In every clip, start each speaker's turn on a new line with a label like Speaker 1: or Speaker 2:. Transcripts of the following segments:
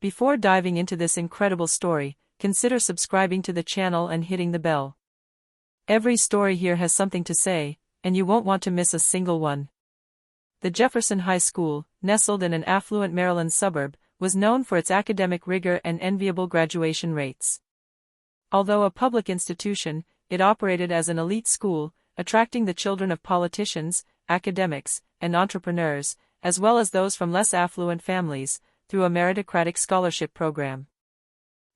Speaker 1: Before diving into this incredible story, consider subscribing to the channel and hitting the bell. Every story here has something to say, and you won't want to miss a single one. The Jefferson High School, nestled in an affluent Maryland suburb, was known for its academic rigor and enviable graduation rates. Although a public institution, it operated as an elite school, attracting the children of politicians, academics, and entrepreneurs, as well as those from less affluent families, through a meritocratic scholarship program.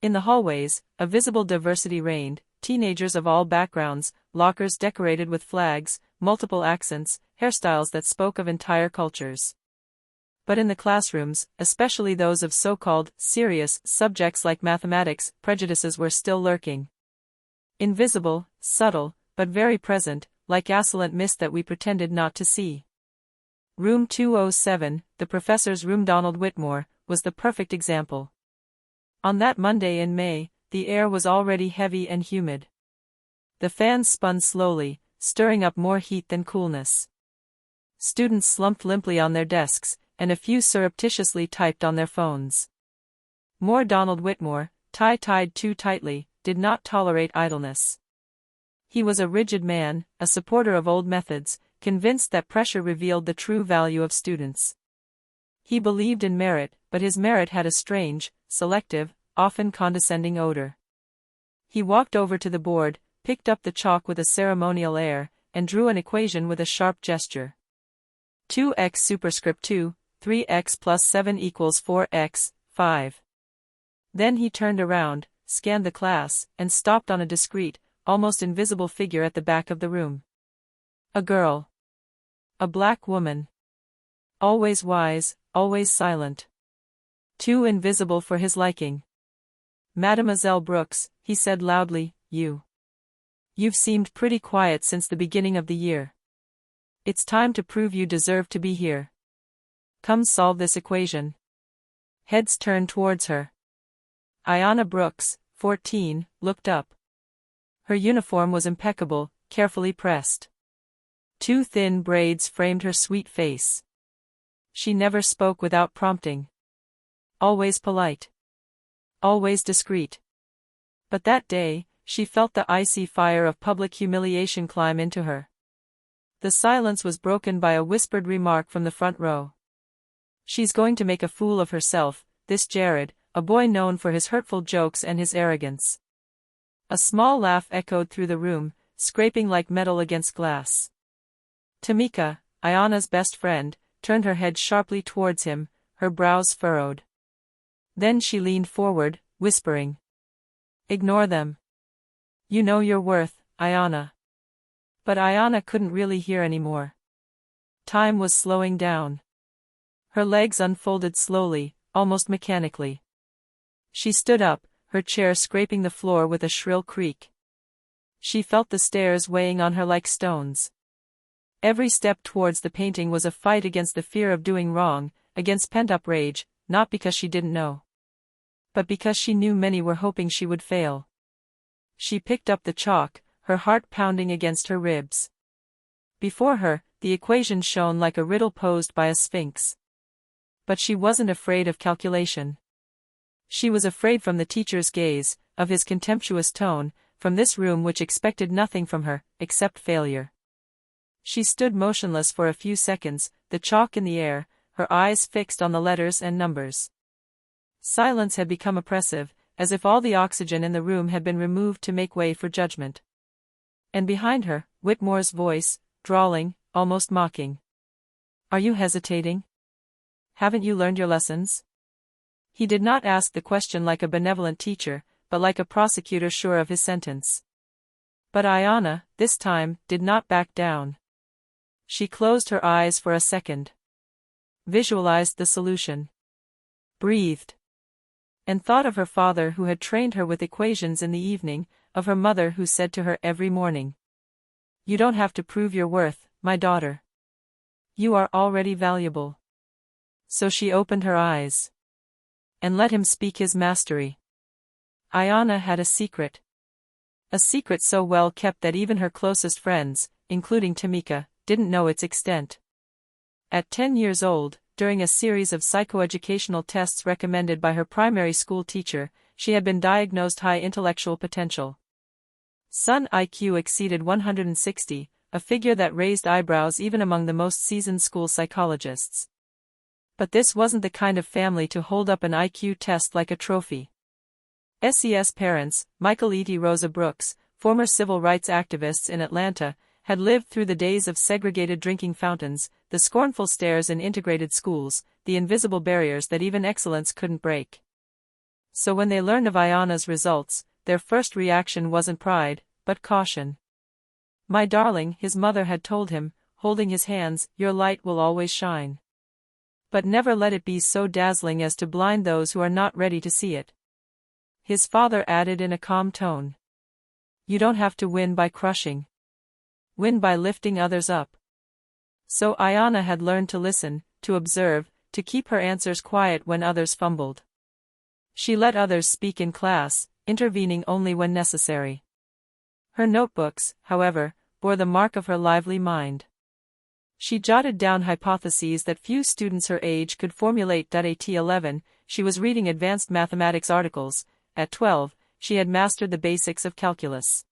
Speaker 1: In the hallways, a visible diversity reigned, teenagers of all backgrounds, lockers decorated with flags, multiple accents, hairstyles that spoke of entire cultures. But in the classrooms, especially those of so-called serious subjects like mathematics, prejudices were still lurking. Invisible, subtle, but very present, like assaillant mist that we pretended not to see. Room 207, the professor's room. Donald Whitmore, was the perfect example. On that Monday in May, the air was already heavy and humid. The fans spun slowly, stirring up more heat than coolness. Students slumped limply on their desks, and a few surreptitiously typed on their phones. More Donald Whitmore, tie tied too tightly, did not tolerate idleness. He was a rigid man, a supporter of old methods, convinced that pressure revealed the true value of students. He believed in merit, but his merit had a strange, selective, often condescending odor. He walked over to the board, picked up the chalk with a ceremonial air, and drew an equation with a sharp gesture. 2x superscript 2, 3x plus 7 equals 4x, 5. Then he turned around, scanned the class, and stopped on a discreet, almost invisible figure at the back of the room. A girl. A black woman. Always wise, always silent. Too invisible for his liking. "Mademoiselle Brooks," he said loudly, You've seemed pretty quiet since the beginning of the year. It's time to prove you deserve to be here. Come solve this equation." Heads turned towards her. Ayanna Brooks, 14, looked up. Her uniform was impeccable, carefully pressed. Two thin braids framed her sweet face. She never spoke without prompting. Always polite. Always discreet. But that day, she felt the icy fire of public humiliation climb into her. The silence was broken by a whispered remark from the front row. "She's going to make a fool of herself, this Jared," a boy known for his hurtful jokes and his arrogance. A small laugh echoed through the room, scraping like metal against glass. Tamika, Ayanna's best friend, turned her head sharply towards him, her brows furrowed. Then she leaned forward, whispering, "Ignore them. You know your worth, Ayanna." But Ayanna couldn't really hear anymore. Time was slowing down. Her legs unfolded slowly, almost mechanically. She stood up, her chair scraping the floor with a shrill creak. She felt the stairs weighing on her like stones. Every step towards the painting was a fight against the fear of doing wrong, against pent-up rage, not because she didn't know, but because she knew many were hoping she would fail. She picked up the chalk, her heart pounding against her ribs. Before her, the equation shone like a riddle posed by a sphinx. But she wasn't afraid of calculation. She was afraid from the teacher's gaze, of his contemptuous tone, from this room which expected nothing from her, except failure. She stood motionless for a few seconds, the chalk in the air, her eyes fixed on the letters and numbers. Silence had become oppressive, as if all the oxygen in the room had been removed to make way for judgment. And behind her, Whitmore's voice, drawling, almost mocking. "Are you hesitating? Haven't you learned your lessons?" He did not ask the question like a benevolent teacher, but like a prosecutor sure of his sentence. But Ayanna, this time, did not back down. She closed her eyes for a second. Visualized the solution. Breathed. And thought of her father who had trained her with equations in the evening, of her mother who said to her every morning, "You don't have to prove your worth, my daughter. You are already valuable." So she opened her eyes. And let him speak his mastery. Ayanna had a secret. A secret so well kept that even her closest friends, including Tamika, didn't know its extent. At 10 years old, during a series of psychoeducational tests recommended by her primary school teacher, she had been diagnosed high intellectual potential. Son IQ exceeded 160, a figure that raised eyebrows even among the most seasoned school psychologists. But this wasn't the kind of family to hold up an IQ test like a trophy. SES parents, Michael E. T. Rosa Brooks, former civil rights activists in Atlanta, had lived through the days of segregated drinking fountains, the scornful stares in integrated schools, the invisible barriers that even excellence couldn't break. So when they learned of Ayanna's results, their first reaction wasn't pride, but caution. "My darling," his mother had told him, holding his hands, "your light will always shine. But never let it be so dazzling as to blind those who are not ready to see it." His father added in a calm tone, "You don't have to win by crushing. Win by lifting others up." So Ayanna had learned to listen, to observe, to keep her answers quiet when others fumbled. She let others speak in class, intervening only when necessary. Her notebooks, however, bore the mark of her lively mind. She jotted down hypotheses that few students her age could formulate. At 11, she was reading advanced mathematics articles. At 12, she had mastered the basics of calculus.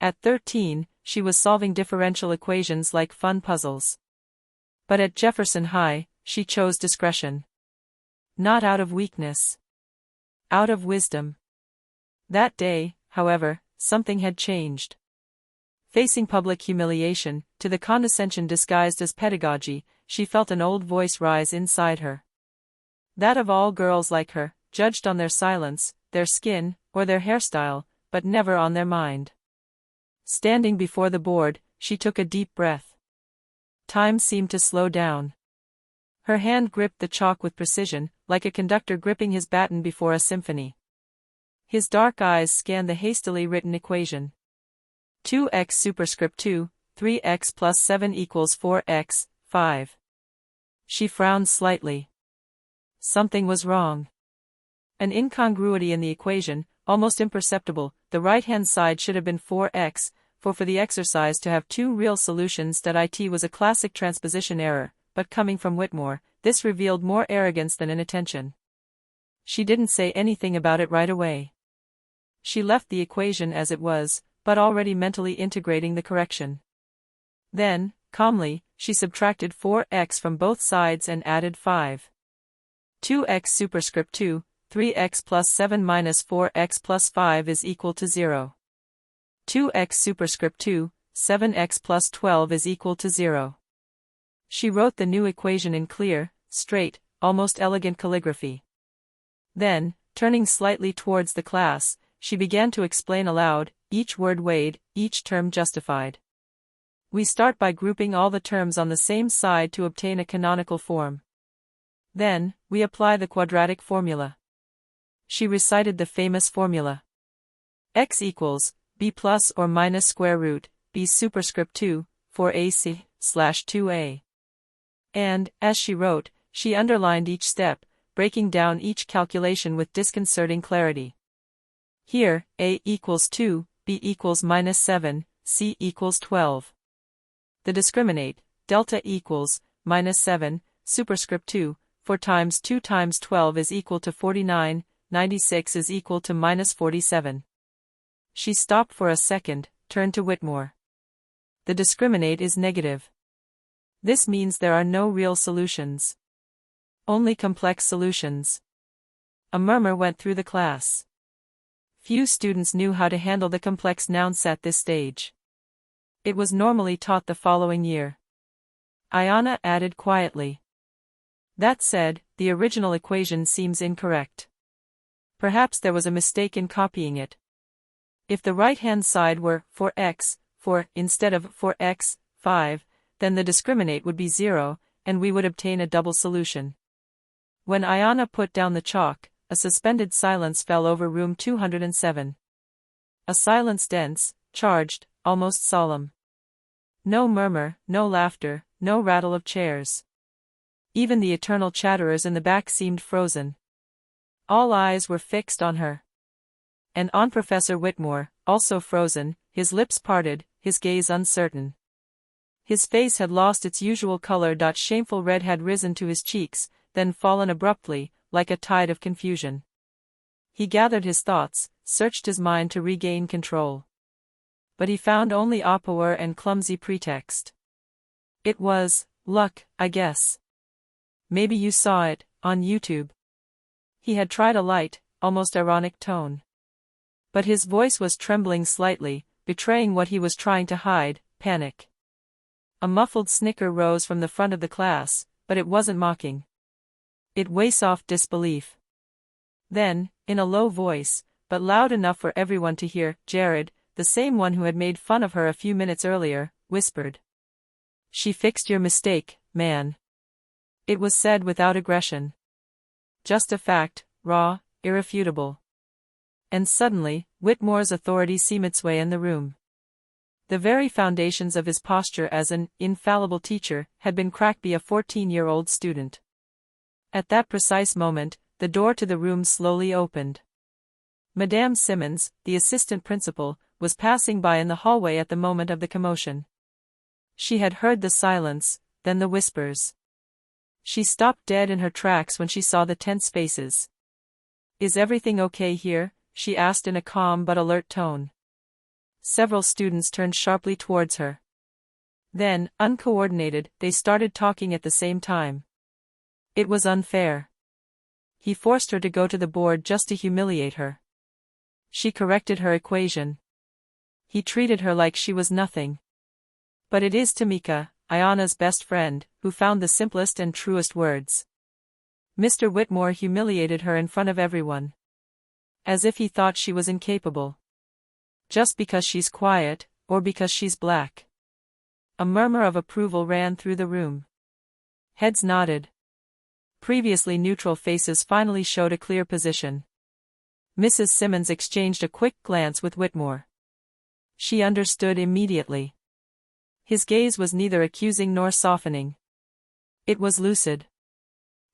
Speaker 1: At 13, she was solving differential equations like fun puzzles. But at Jefferson High, she chose discretion. Not out of weakness. Out of wisdom. That day, however, something had changed. Facing public humiliation, to the condescension disguised as pedagogy, she felt an old voice rise inside her. That of all girls like her, judged on their silence, their skin, or their hairstyle, but never on their mind. Standing before the board, she took a deep breath. Time seemed to slow down. Her hand gripped the chalk with precision, like a conductor gripping his baton before a symphony. His dark eyes scanned the hastily written equation. 2x superscript 2, 3x plus 7 equals 4x, 5. She frowned slightly. Something was wrong. An incongruity in the equation, almost imperceptible. The right-hand side should have been 4x, for the exercise to have two real solutions. It was a classic transposition error, but coming from Whitmore, this revealed more arrogance than inattention. She didn't say anything about it right away. She left the equation as it was, but already mentally integrating the correction. Then, calmly, she subtracted 4x from both sides and added 5. 2x superscript 2, 3x plus 7 minus 4x plus 5 is equal to 0. 2x superscript 2, 7x plus 12 is equal to 0. She wrote the new equation in clear, straight, almost elegant calligraphy. Then, turning slightly towards the class, she began to explain aloud, each word weighed, each term justified. We start by grouping all the terms on the same side to obtain a canonical form. Then, we apply the quadratic formula. She recited the famous formula. X equals, b plus or minus square root, b superscript 2, 4ac, slash 2a. And, as she wrote, she underlined each step, breaking down each calculation with disconcerting clarity. Here, a equals 2, b equals minus 7, c equals 12. The discriminate, delta equals, minus 7, superscript 2, 4 times 2 times 12 is equal to 49, 96 is equal to minus 47. She stopped for a second, turned to Whitmore. The discriminate is negative. This means there are no real solutions. Only complex solutions. A murmur went through the class. Few students knew how to handle the complex noun set this stage. It was normally taught the following year. Ayanna added quietly. That said, the original equation seems incorrect. Perhaps there was a mistake in copying it. If the right-hand side were 4x, 4 instead of 4x, 5, then the discriminate would be 0, and we would obtain a double solution. When Ayanna put down the chalk, a suspended silence fell over room 207. A silence dense, charged, almost solemn. No murmur, no laughter, no rattle of chairs. Even the eternal chatterers in the back seemed frozen. All eyes were fixed on her. And on Professor Whitmore, also frozen, his lips parted, his gaze uncertain. His face had lost its usual color. Shameful red had risen to his cheeks, then fallen abruptly, like a tide of confusion. He gathered his thoughts, searched his mind to regain control. But he found only opoer and clumsy pretext. It was luck, I guess. Maybe you saw it on YouTube. He had tried a light, almost ironic tone. But his voice was trembling slightly, betraying what he was trying to hide, panic. A muffled snicker rose from the front of the class, but it wasn't mocking. It was soft disbelief. Then, in a low voice, but loud enough for everyone to hear, Jared, the same one who had made fun of her a few minutes earlier, whispered. She fixed your mistake, man. It was said without aggression. Just a fact, raw, irrefutable. And suddenly, Whitmore's authority seemed sway in the room. The very foundations of his posture as an infallible teacher had been cracked by a 14-year-old student. At that precise moment, the door to the room slowly opened. Madame Simmons, the assistant principal, was passing by in the hallway at the moment of the commotion. She had heard the silence, then the whispers. She stopped dead in her tracks when she saw the tense faces. Is everything okay here? She asked in a calm but alert tone. Several students turned sharply towards her. Then, uncoordinated, they started talking at the same time. It was unfair. He forced her to go to the board just to humiliate her. She corrected her equation. He treated her like she was nothing. But it is Tamika, Ayana's best friend, who found the simplest and truest words. Mr. Whitmore humiliated her in front of everyone. As if he thought she was incapable. Just because she's quiet, or because she's black. A murmur of approval ran through the room. Heads nodded. Previously neutral faces finally showed a clear position. Mrs. Simmons exchanged a quick glance with Whitmore. She understood immediately. His gaze was neither accusing nor softening. It was lucid.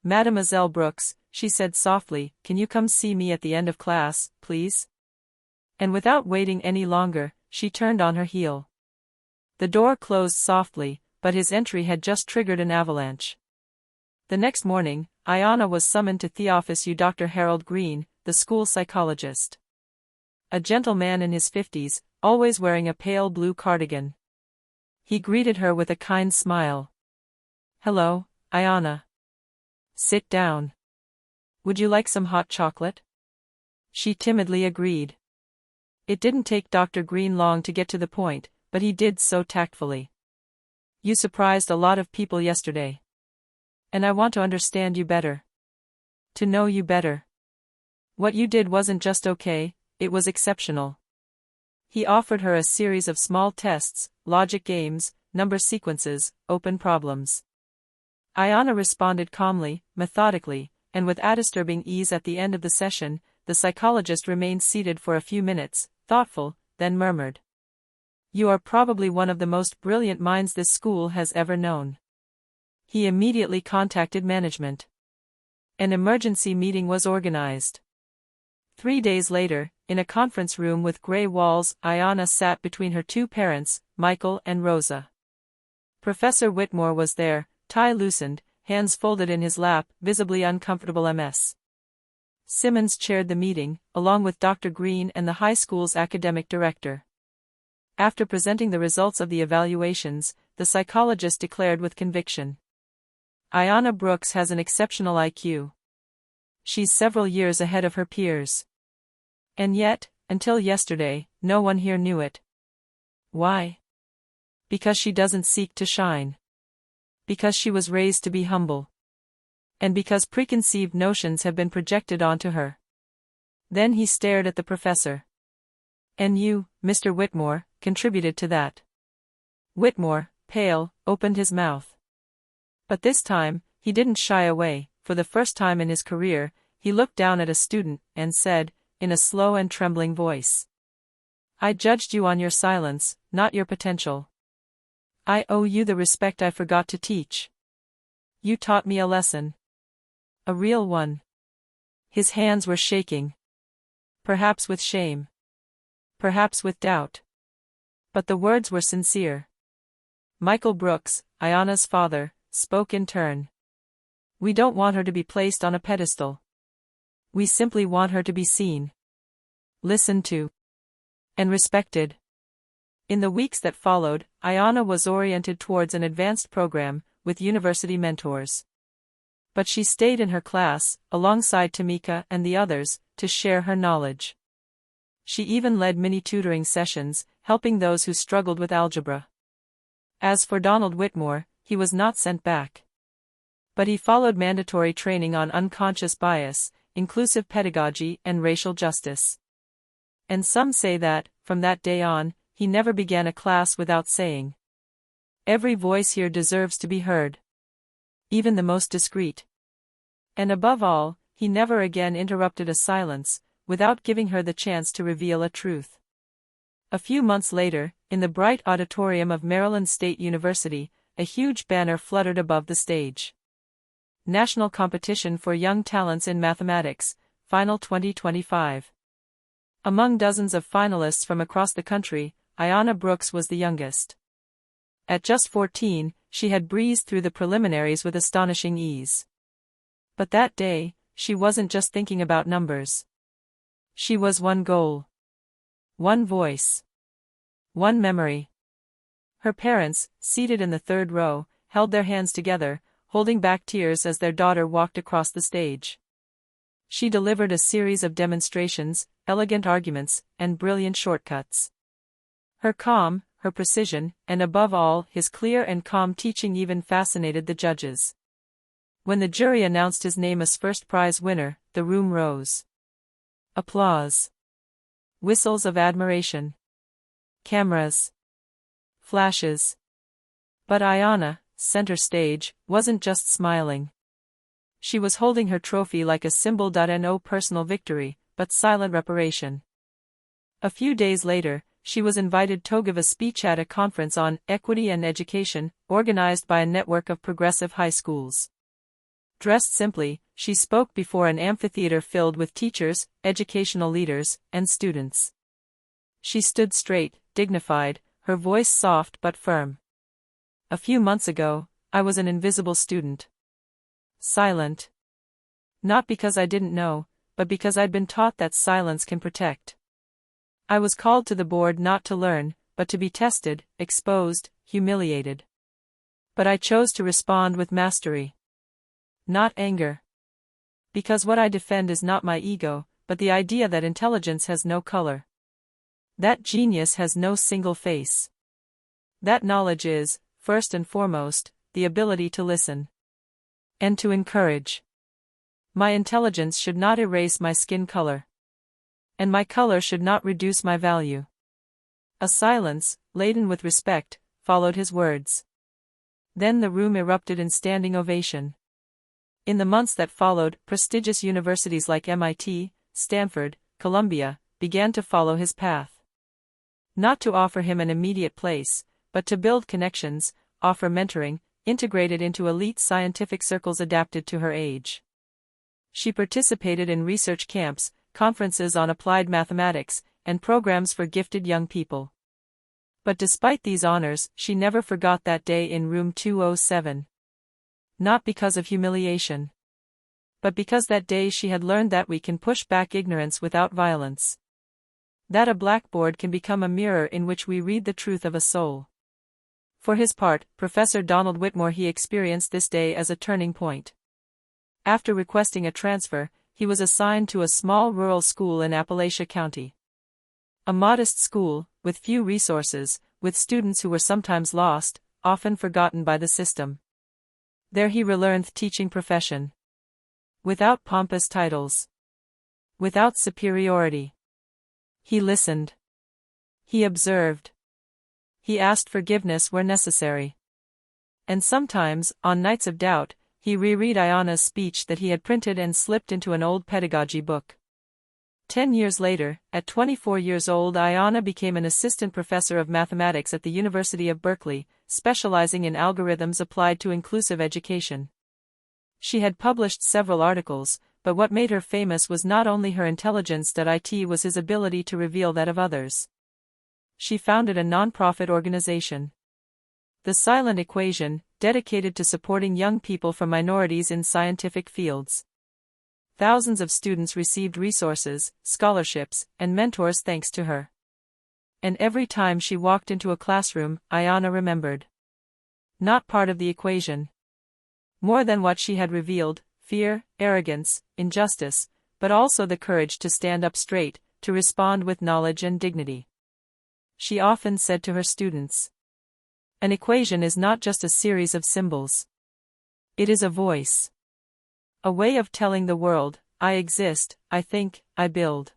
Speaker 1: Mademoiselle Brooks, she said softly, can you come see me at the end of class, please? And without waiting any longer, she turned on her heel. The door closed softly, but his entry had just triggered an avalanche. The next morning, Ayana was summoned to the office of Dr. Harold Green, the school psychologist. A gentleman in his 50s, always wearing a pale blue cardigan. He greeted her with a kind smile. Hello, Ayana. Sit down. Would you like some hot chocolate? She timidly agreed. It didn't take Dr. Green long to get to the point, but he did so tactfully. You surprised a lot of people yesterday. And I want to understand you better. To know you better. What you did wasn't just okay, it was exceptional. He offered her a series of small tests, logic games, number sequences, open problems. Ayana responded calmly, methodically, and with disturbing ease. At the end of the session, the psychologist remained seated for a few minutes, thoughtful, then murmured. You are probably one of the most brilliant minds this school has ever known. He immediately contacted management. An emergency meeting was organized. 3 days later, in a conference room with gray walls, Ayana sat between her two parents, Michael and Rosa. Professor Whitmore was there, tie loosened, hands folded in his lap, visibly uncomfortable. Ms. Simmons chaired the meeting, along with Dr. Green and the high school's academic director. After presenting the results of the evaluations, the psychologist declared with conviction. Ayana Brooks has an exceptional IQ. She's several years ahead of her peers. And yet, until yesterday, no one here knew it. Why? Because she doesn't seek to shine. Because she was raised to be humble. And because preconceived notions have been projected onto her. Then he stared at the professor. And you, Mr. Whitmore, contributed to that. Whitmore, pale, opened his mouth. But this time, he didn't shy away. For the first time in his career, he looked down at a student and said, in a slow and trembling voice. I judged you on your silence, not your potential. I owe you the respect I forgot to teach. You taught me a lesson. A real one. His hands were shaking. Perhaps with shame. Perhaps with doubt. But the words were sincere. Michael Brooks, Ayana's father, spoke in turn. We don't want her to be placed on a pedestal. We simply want her to be seen, listened to, and respected. In the weeks that followed, Ayana was oriented towards an advanced program, with university mentors. But she stayed in her class, alongside Tamika and the others, to share her knowledge. She even led mini-tutoring sessions, helping those who struggled with algebra. As for Donald Whitmore, he was not sent back. But he followed mandatory training on unconscious bias, inclusive pedagogy, and racial justice. And some say that, from that day on, he never began a class without saying, "Every voice here deserves to be heard. Even the most discreet." And above all, he never again interrupted a silence, without giving her the chance to reveal a truth. A few months later, in the bright auditorium of Maryland State University, a huge banner fluttered above the stage. National Competition for Young Talents in Mathematics, Final 2025. Among dozens of finalists from across the country, Ayana Brooks was the youngest. At just 14, she had breezed through the preliminaries with astonishing ease. But that day, she wasn't just thinking about numbers. She was one goal. One voice. One memory. Her parents, seated in the third row, held their hands together, holding back tears as their daughter walked across the stage. She delivered a series of demonstrations, elegant arguments, and brilliant shortcuts. Her calm, her precision, and above all, his clear and calm teaching even fascinated the judges. When the jury announced his name as first prize winner, the room rose. Applause. Whistles of admiration. Cameras. Flashes. But Ayana, center stage, wasn't just smiling. She was holding her trophy like a symbol. No personal victory, but silent reparation. A few days later, she was invited to give a speech at a conference on equity and education, organized by a network of progressive high schools. Dressed simply, she spoke before an amphitheater filled with teachers, educational leaders, and students. She stood straight, dignified, her voice soft but firm. A few months ago, I was an invisible student. Silent. Not because I didn't know, but because I'd been taught that silence can protect. I was called to the board not to learn, but to be tested, exposed, humiliated. But I chose to respond with mastery. Not anger. Because what I defend is not my ego, but the idea that intelligence has no color. That genius has no single face. That knowledge is, first and foremost, the ability to listen. And to encourage. My intelligence should not erase my skin color. And my color should not reduce my value. A silence, laden with respect, followed his words. Then the room erupted in standing ovation. In the months that followed, prestigious universities like MIT, Stanford, Columbia, began to follow his path. Not to offer him an immediate place, but to build connections, offer mentoring, integrated into elite scientific circles adapted to her age. She participated in research camps, conferences on applied mathematics, and programs for gifted young people. But despite these honors, she never forgot that day in room 207. Not because of humiliation. But because that day she had learned that we can push back ignorance without violence. That a blackboard can become a mirror in which we read the truth of a soul. For his part, Professor Donald Whitmore he experienced this day as a turning point. After requesting a transfer, he was assigned to a small rural school in Appalachia County. A modest school, with few resources, with students who were sometimes lost, often forgotten by the system. There he relearned the teaching profession. Without pompous titles. Without superiority. He listened. He observed. He asked forgiveness where necessary. And sometimes, on nights of doubt, he reread Ayana's speech that he had printed and slipped into an old pedagogy book. 10 years later, at 24 years old, Ayana became an assistant professor of mathematics at the University of Berkeley, specializing in algorithms applied to inclusive education. She had published several articles, but what made her famous was not only her intelligence, it was his ability to reveal that of others. She founded a non-profit organization. The silent equation, dedicated to supporting young people from minorities in scientific fields. Thousands of students received resources, scholarships, and mentors thanks to her. And every time she walked into a classroom, Ayanna remembered. Not part of the equation. More than what she had revealed, fear, arrogance, injustice, but also the courage to stand up straight, to respond with knowledge and dignity. She often said to her students, "An equation is not just a series of symbols. It is a voice. A way of telling the world, I exist, I think, I build."